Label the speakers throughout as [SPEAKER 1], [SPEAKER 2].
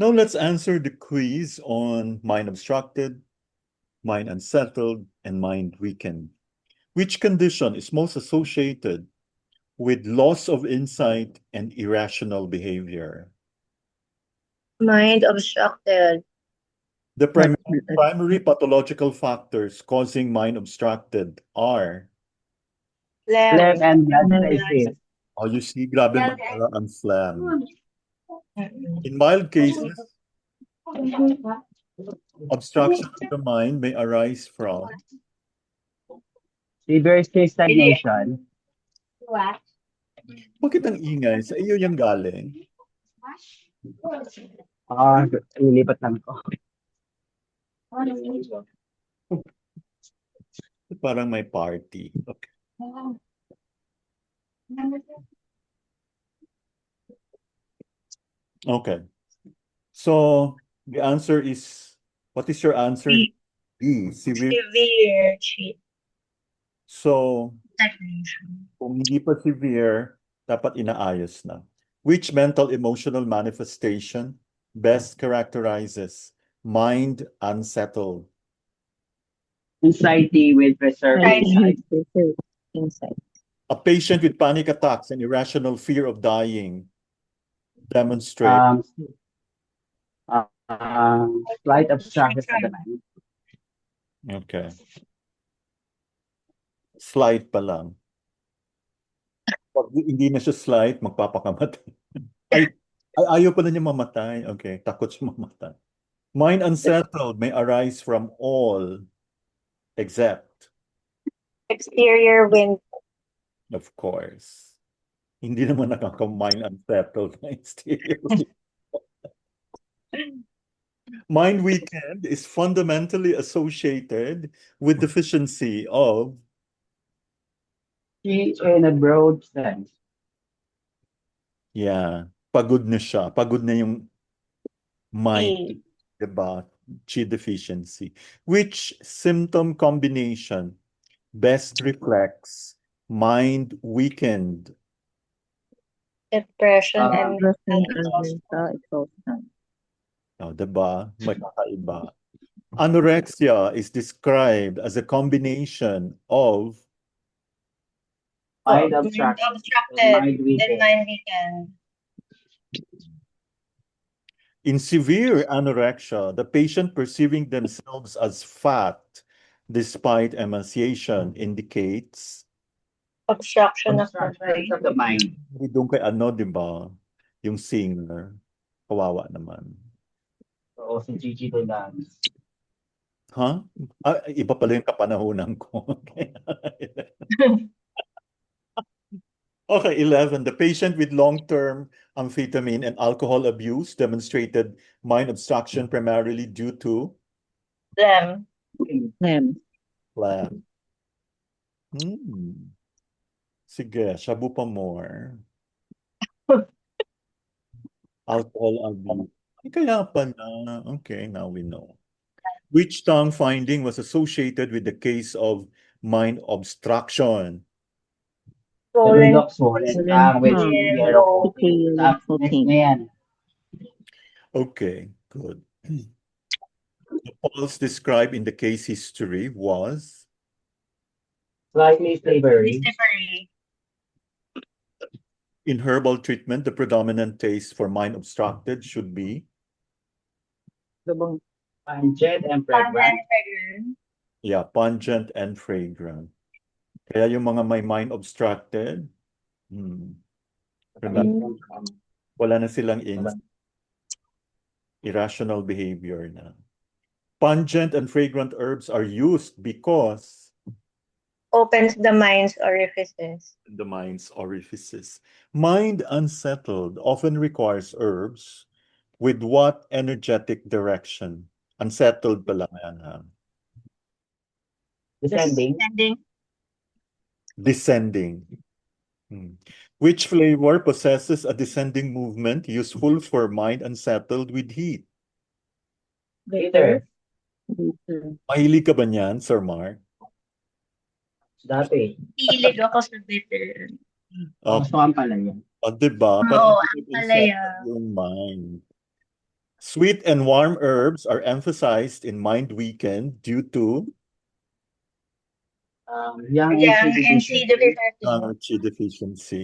[SPEAKER 1] Now let's answer the quiz on mind obstructed, mind unsettled, and mind weakened. Which condition is most associated with loss of insight and irrational behavior?
[SPEAKER 2] Mind obstructed.
[SPEAKER 1] The primary pathological factors causing mind obstructed are,
[SPEAKER 3] Phlegm and blood crisis.
[SPEAKER 1] oh, you see, grabe magdala ang phlegm. In mild cases, obstruction of the mind may arise from
[SPEAKER 3] Severe stagnation.
[SPEAKER 1] bakit ang ingay? Sa iyo yung galing?
[SPEAKER 3] Nilipat lang ko.
[SPEAKER 1] Parang may party. Okay. Okay. So the answer is, what is your answer?
[SPEAKER 2] B.
[SPEAKER 1] B. Severe.
[SPEAKER 2] Severe
[SPEAKER 1] So,
[SPEAKER 2] stagnation.
[SPEAKER 1] kung hindi pa severe, dapat inaayos na. Which mental emotional manifestation best characterizes mind unsettled?
[SPEAKER 3] Anxiety with reserved
[SPEAKER 2] Insight.
[SPEAKER 1] A patient with panic attacks and irrational fear of dying demonstrate
[SPEAKER 3] slight obstruction of the mind.
[SPEAKER 1] okay. Slight pa lang. Pag hindi na siya slight, magpapakamatay. Ayaw pa na niya mamatay. Okay, takot siya mamatay. Mind unsettled may arise from all except,
[SPEAKER 2] Exterior wind.
[SPEAKER 1] of course. Hindi naman nakaka-mind unsettled na exterior. Mind weakened is fundamentally associated with deficiency of,
[SPEAKER 3] In a broad sense.
[SPEAKER 1] yeah, pagod na siya. Pagod na yung mind, diba? Chi deficiency. Which symptom combination best reflects mind weakened?
[SPEAKER 2] Depression and
[SPEAKER 1] exhaustion. Oh, diba? May kakaiba. Anorexia is described as a combination of
[SPEAKER 3] Mind obstructed
[SPEAKER 2] and mind weakened.
[SPEAKER 1] in severe anorexia, the patient perceiving themselves as fat despite emaciation indicates
[SPEAKER 2] Obstruction of
[SPEAKER 3] the mind.
[SPEAKER 1] doon kay ano, di ba? Yung singer. Kawawa naman.
[SPEAKER 3] Oo, si Gigi Delanes.
[SPEAKER 1] Huh? Iba pala yung kapanahunan ko. Okay, 11. The patient with long-term amphetamine and alcohol abuse demonstrated mind obstruction primarily due to
[SPEAKER 2] Phlegm.
[SPEAKER 1] phlegm. Sige, shabu pa more. Alcohol abuse. Ay, kaya pa na. Okay, now we know. Which tongue finding was associated with the case of mind obstruction?
[SPEAKER 2] Swollen.
[SPEAKER 1] Okay, good. The pulse described in the case history was
[SPEAKER 3] Slightly flavory.
[SPEAKER 1] in herbal treatment, the predominant taste for mind obstructed should be
[SPEAKER 3] Pungent and fragrant.
[SPEAKER 1] yeah, pungent and fragrant. Kaya yung mga may mind obstructed, wala na silang irrational behavior na. Pungent and fragrant herbs are used because
[SPEAKER 2] opens the mind's orifices.
[SPEAKER 1] The mind's orifices. Mind unsettled often requires herbs with what energetic direction? Unsettled pala yan, ha? Descending. Which flavor possesses a descending movement useful for mind unsettled with heat?
[SPEAKER 3] Bitter.
[SPEAKER 1] Mahilig ka ba niyan, Sir Mark?
[SPEAKER 3] Dati.
[SPEAKER 2] Hilig ako sa bitter.
[SPEAKER 1] Oh,
[SPEAKER 3] Gusto ang pala yun.
[SPEAKER 1] diba?
[SPEAKER 2] Oo, ang palaya.
[SPEAKER 1] Yung mind. Sweet and warm herbs are emphasized in mind weekend due to
[SPEAKER 3] Young
[SPEAKER 2] Yang
[SPEAKER 3] NC
[SPEAKER 2] and C deficiency.
[SPEAKER 1] energy deficiency.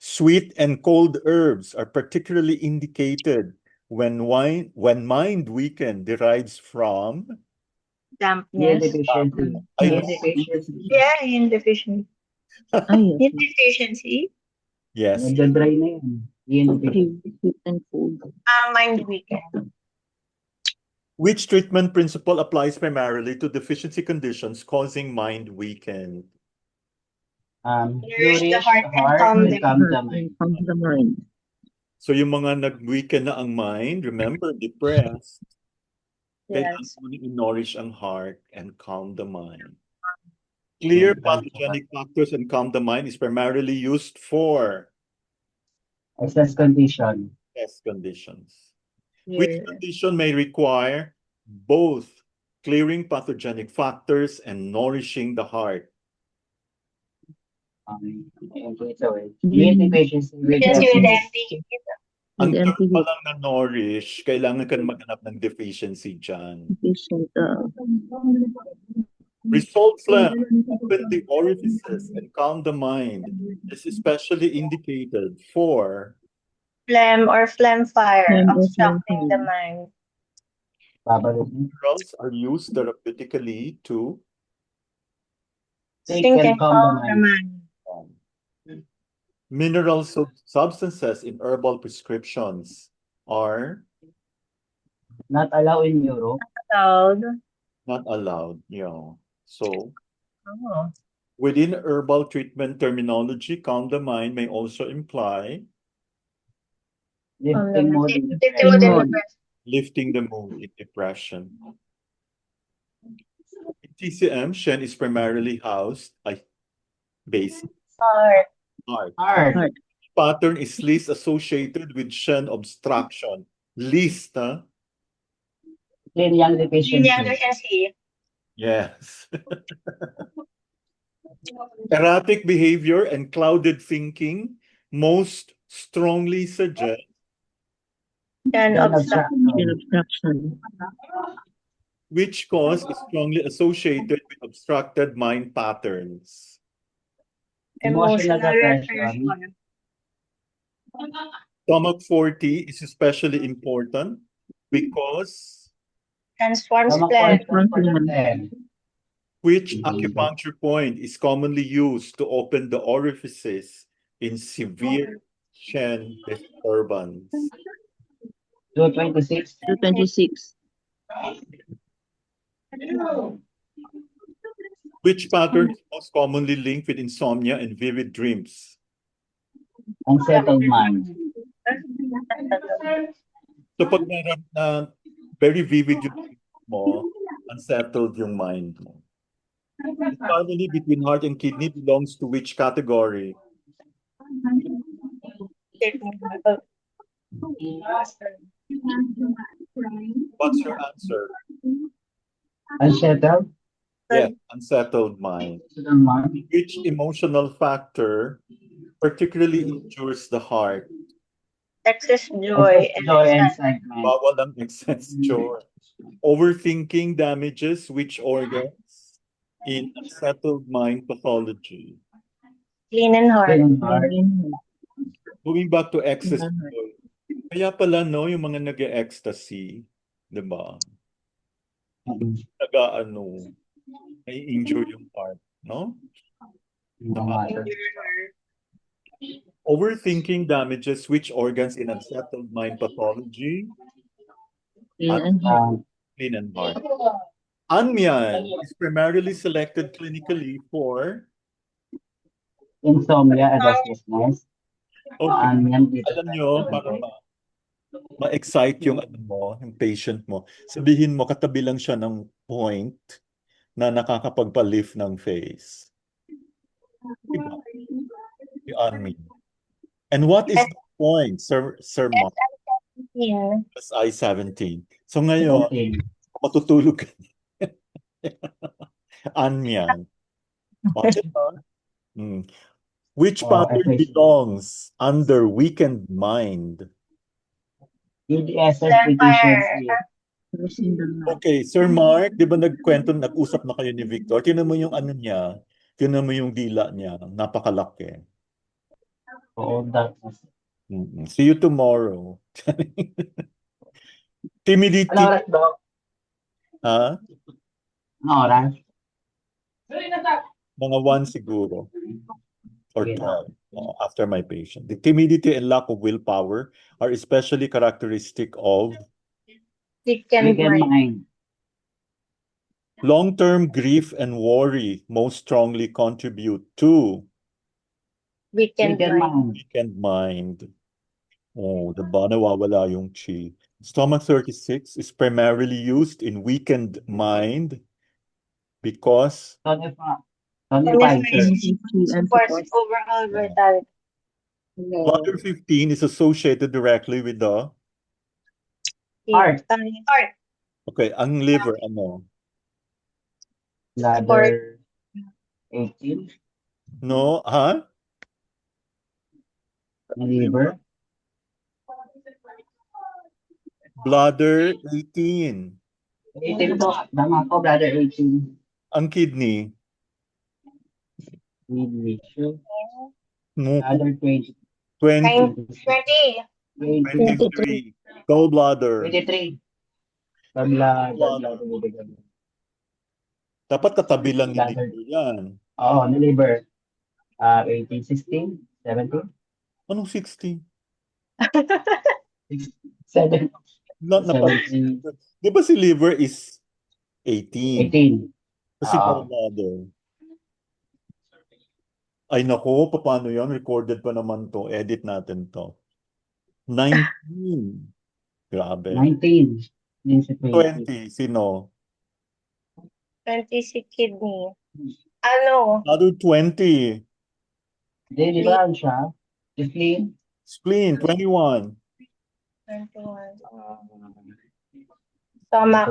[SPEAKER 1] Sweet and cold herbs are particularly indicated when mind weekend derives from
[SPEAKER 3] Iron
[SPEAKER 2] Dampness.
[SPEAKER 3] deficiency.
[SPEAKER 1] I
[SPEAKER 3] Iron
[SPEAKER 1] know.
[SPEAKER 3] deficiency.
[SPEAKER 2] Yeah, iron deficiency.
[SPEAKER 4] Yes.
[SPEAKER 2] Iron deficiency.
[SPEAKER 1] Yes.
[SPEAKER 3] Nagda-dry na yun. Iron deficiency.
[SPEAKER 4] Heat and cold.
[SPEAKER 2] Mind weekend.
[SPEAKER 1] Which treatment principle applies primarily to deficiency conditions causing mind weekend?
[SPEAKER 2] Nourish the
[SPEAKER 3] Nourish
[SPEAKER 2] heart
[SPEAKER 3] the
[SPEAKER 2] and
[SPEAKER 3] heart
[SPEAKER 2] calm
[SPEAKER 3] and
[SPEAKER 2] the
[SPEAKER 3] calm the
[SPEAKER 4] Heart
[SPEAKER 3] mind.
[SPEAKER 4] and calm the mind.
[SPEAKER 1] So yung mga nag-weekend na ang mind, remember, depressed, kailangan
[SPEAKER 2] Yes.
[SPEAKER 1] mo i-nourish ang heart and calm the mind. Clear pathogenic factors and calm the mind is primarily used for
[SPEAKER 3] Excess condition.
[SPEAKER 1] test conditions. Which
[SPEAKER 2] Yeah.
[SPEAKER 1] condition may require both clearing pathogenic factors and nourishing the heart?
[SPEAKER 3] Okay, so iron deficiency with
[SPEAKER 2] Yes, with
[SPEAKER 3] deficiency.
[SPEAKER 2] empty.
[SPEAKER 1] Ang
[SPEAKER 4] With
[SPEAKER 1] term
[SPEAKER 4] empty
[SPEAKER 1] pa lang na nourish, kailangan ka na maghanap ng deficiency dyan.
[SPEAKER 4] patient.
[SPEAKER 1] Resolve phlegm, open the orifices and calm the mind. This is especially indicated for
[SPEAKER 2] Phlegm or phlegm fire,
[SPEAKER 4] Phlegm or
[SPEAKER 2] obstructing
[SPEAKER 4] phlegm
[SPEAKER 2] the
[SPEAKER 4] fire.
[SPEAKER 2] mind.
[SPEAKER 3] Babalutin.
[SPEAKER 1] minerals are used therapeutically to
[SPEAKER 3] Think
[SPEAKER 2] Think
[SPEAKER 3] and
[SPEAKER 2] and
[SPEAKER 3] calm
[SPEAKER 2] calm
[SPEAKER 3] the
[SPEAKER 2] the
[SPEAKER 3] mind.
[SPEAKER 2] mind.
[SPEAKER 1] mineral substances in herbal prescriptions are
[SPEAKER 3] Not allowed in Europe.
[SPEAKER 2] Loud.
[SPEAKER 1] not allowed. So
[SPEAKER 2] Oh.
[SPEAKER 1] within herbal treatment terminology, calm the mind may also imply
[SPEAKER 3] Lifting mood in
[SPEAKER 2] Lifting mood in
[SPEAKER 3] depression.
[SPEAKER 2] depression.
[SPEAKER 1] lifting the mood in depression. In TCM, Shen is primarily housed base
[SPEAKER 2] Heart.
[SPEAKER 1] heart.
[SPEAKER 3] Heart.
[SPEAKER 1] Pattern is least associated with Shen obstruction. Least, huh?
[SPEAKER 3] Yin yang
[SPEAKER 2] Yin
[SPEAKER 3] deficiency.
[SPEAKER 2] yang deficiency.
[SPEAKER 1] Yes. Erratic behavior and clouded thinking most strongly suggest
[SPEAKER 2] And
[SPEAKER 3] Then
[SPEAKER 2] obstruction.
[SPEAKER 4] Obstruction.
[SPEAKER 1] which cause is strongly associated with obstructed mind patterns.
[SPEAKER 3] Emotional
[SPEAKER 2] Emotional
[SPEAKER 3] repression.
[SPEAKER 2] repression.
[SPEAKER 1] Stomach 40 is especially important because
[SPEAKER 2] Transforms
[SPEAKER 3] Stomach
[SPEAKER 2] phlegm.
[SPEAKER 3] function for the phlegm.
[SPEAKER 1] which acupuncture point is commonly used to open the orifices in severe Shen disturbance.
[SPEAKER 3] 226.
[SPEAKER 4] 226.
[SPEAKER 1] Which pattern is most commonly linked with insomnia and vivid dreams?
[SPEAKER 3] Unsettled mind.
[SPEAKER 1] So pag meron na very vivid yung dreams mo, unsettled yung mind mo. Harmony between heart and kidney belongs to which category? What's your answer?
[SPEAKER 3] Unsettled.
[SPEAKER 1] Yes, unsettled mind.
[SPEAKER 3] Unsettled mind.
[SPEAKER 1] Which emotional factor particularly injures the heart?
[SPEAKER 2] Excess joy.
[SPEAKER 3] Excess joy and excitement.
[SPEAKER 1] Bawal ang excess joy. Overthinking damages which organs in unsettled mind pathology?
[SPEAKER 2] Clean and heart.
[SPEAKER 3] Clean heart.
[SPEAKER 1] Moving back to excess
[SPEAKER 4] Mhm.
[SPEAKER 1] joy. Kaya pala no, yung mga nag-ecstasy, di ba? Nai-injure yung heart, no? Overthinking damages which organs in unsettled mind pathology? Clean and heart. Anmian is primarily selected clinically for
[SPEAKER 3] Insomnia and restlessness.
[SPEAKER 1] okay.
[SPEAKER 3] Yan dito.
[SPEAKER 1] Alam nyo, para ma-excite yung yung patient mo. Sabihin mo, katabi lang siya ng point na nakakapagpa-lift ng face. Diba? Yung Anmian. And what is the point, Sir Mark?
[SPEAKER 2] Yeah.
[SPEAKER 1] SI-17. So ngayon, matutulog ka. Anmian. Which pattern belongs under weakened mind?
[SPEAKER 3] UDSS
[SPEAKER 2] Vampire.
[SPEAKER 3] deficiency.
[SPEAKER 4] First in the night.
[SPEAKER 1] Okay, Sir Mark, di ba nag-usap na kayo ni Victor? Tingnan mo yung ano niya. Tingnan mo yung dila niya. Napakalaki.
[SPEAKER 3] Oo, darkness.
[SPEAKER 1] See you tomorrow. Timidity.
[SPEAKER 3] Ano oras, Doc?
[SPEAKER 1] Ha?
[SPEAKER 3] Ano oras?
[SPEAKER 1] Mga 1 siguro. Or
[SPEAKER 3] Sige
[SPEAKER 1] 12 after my patient. The timidity and lack of willpower are especially characteristic of
[SPEAKER 2] Weekend
[SPEAKER 3] Weekend
[SPEAKER 2] mind.
[SPEAKER 3] mind.
[SPEAKER 1] long-term grief and worry most strongly contribute to
[SPEAKER 2] Weekend
[SPEAKER 3] Weekend
[SPEAKER 2] mind.
[SPEAKER 3] mind.
[SPEAKER 1] weakened mind. Oh, diba nawawala yung chi. Stomach 36 is primarily used in weakened mind because
[SPEAKER 3] Tonifies
[SPEAKER 2] Tonifies.
[SPEAKER 3] sir.
[SPEAKER 4] And
[SPEAKER 2] Supports
[SPEAKER 4] supports
[SPEAKER 2] overall vitality.
[SPEAKER 1] bladder 15 is associated directly with the
[SPEAKER 3] Heart.
[SPEAKER 2] Heart.
[SPEAKER 1] okay, ang liver ano?
[SPEAKER 3] Bladder 18.
[SPEAKER 1] No, ha?
[SPEAKER 3] Liver.
[SPEAKER 1] Bladder 18.
[SPEAKER 3] 18 po. Tama po, bladder 18.
[SPEAKER 1] Ang kidney,
[SPEAKER 3] Kidney.
[SPEAKER 1] no,
[SPEAKER 3] Bladder 20.
[SPEAKER 1] 20,
[SPEAKER 2] 20.
[SPEAKER 1] 23, gallbladder.
[SPEAKER 3] 23. Bladder.
[SPEAKER 1] Dapat katabi lang yung
[SPEAKER 3] Bladder.
[SPEAKER 1] liver yan.
[SPEAKER 3] Oo, the liver. 18, 16, 17.
[SPEAKER 1] Anong 60?
[SPEAKER 3] 7.
[SPEAKER 1] Not na
[SPEAKER 3] 17.
[SPEAKER 1] Di ba si liver is 18?
[SPEAKER 3] 18.
[SPEAKER 1] Kasi
[SPEAKER 3] Oo.
[SPEAKER 1] gallbladder. Ay nako, paano yan? Recorded pa naman to. Edit natin to. 19. Grabe.
[SPEAKER 3] 19.
[SPEAKER 1] 20. Sino?
[SPEAKER 2] 20 si kidney. Ano?
[SPEAKER 1] Other 20.
[SPEAKER 3] Hindi, di ba ano siya? Spleen.
[SPEAKER 1] Spleen, 21.
[SPEAKER 2] 21. Stomach.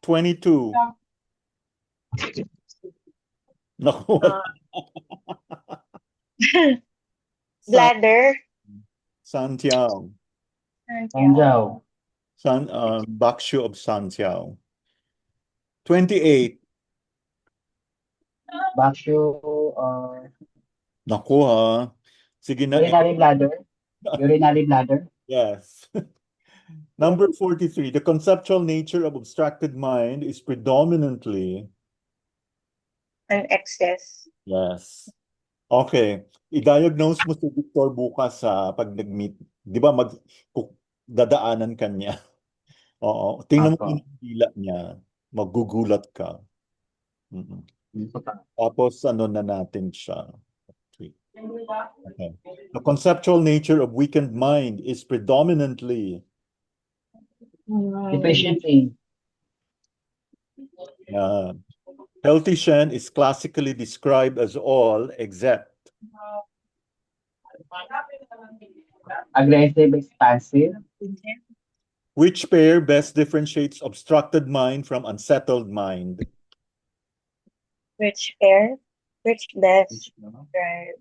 [SPEAKER 1] 22. Naku,
[SPEAKER 2] Bladder.
[SPEAKER 1] Santiago.
[SPEAKER 3] Sanjaw.
[SPEAKER 1] Bakshu of Santiago. 28.
[SPEAKER 3] Baksyo.
[SPEAKER 1] Naku ha. Sige na.
[SPEAKER 3] Urinary bladder. Urinary bladder.
[SPEAKER 1] Yes. Number 43. The conceptual nature of obstructed mind is predominantly.
[SPEAKER 2] An excess.
[SPEAKER 1] Yes. Okay. I-diagnose mo si Victor bukas sa pag nag-meet. Di ba dadaanan ka niya? Oo. Tingnan mo
[SPEAKER 3] Apo.
[SPEAKER 1] yung dila niya. Magugulat ka. Tapos ano na natin siya. Okay. The conceptual nature of weakened mind is predominantly
[SPEAKER 3] Deficiency.
[SPEAKER 1] healthy Shen is classically described as all except
[SPEAKER 3] Aggressive, expansive.
[SPEAKER 1] which pair best differentiates obstructed mind from unsettled mind?
[SPEAKER 2] Which pair? Which best? Right.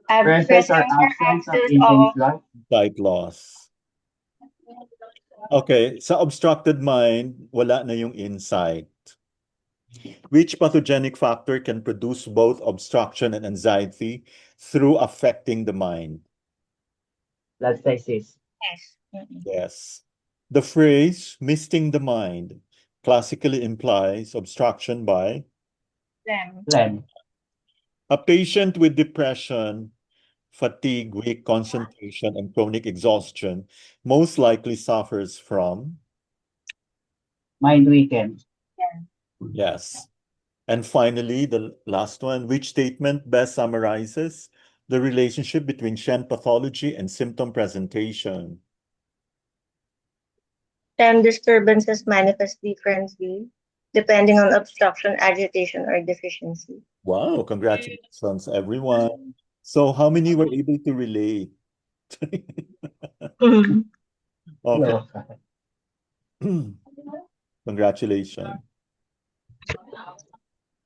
[SPEAKER 3] Presence or absence of intense loss.
[SPEAKER 1] Sight loss. Okay, sa obstructed mind, wala na yung insight. Which pathogenic factor can produce both obstruction and anxiety through affecting the mind?
[SPEAKER 3] Lysis.
[SPEAKER 2] Yes.
[SPEAKER 1] Yes. The phrase misting the mind classically implies obstruction by
[SPEAKER 3] Phlegm.
[SPEAKER 1] a patient with depression, fatigue, weak concentration, and chronic exhaustion most likely suffers from.
[SPEAKER 3] Mind weakened.
[SPEAKER 1] Yes. And finally, the last one, which statement best summarizes the relationship between Shen pathology and symptom presentation?
[SPEAKER 2] Shen disturbances manifest differently depending on obstruction, agitation, or deficiency.
[SPEAKER 1] Wow, congratulations, everyone. So how many were able to relate? Okay. Congratulations.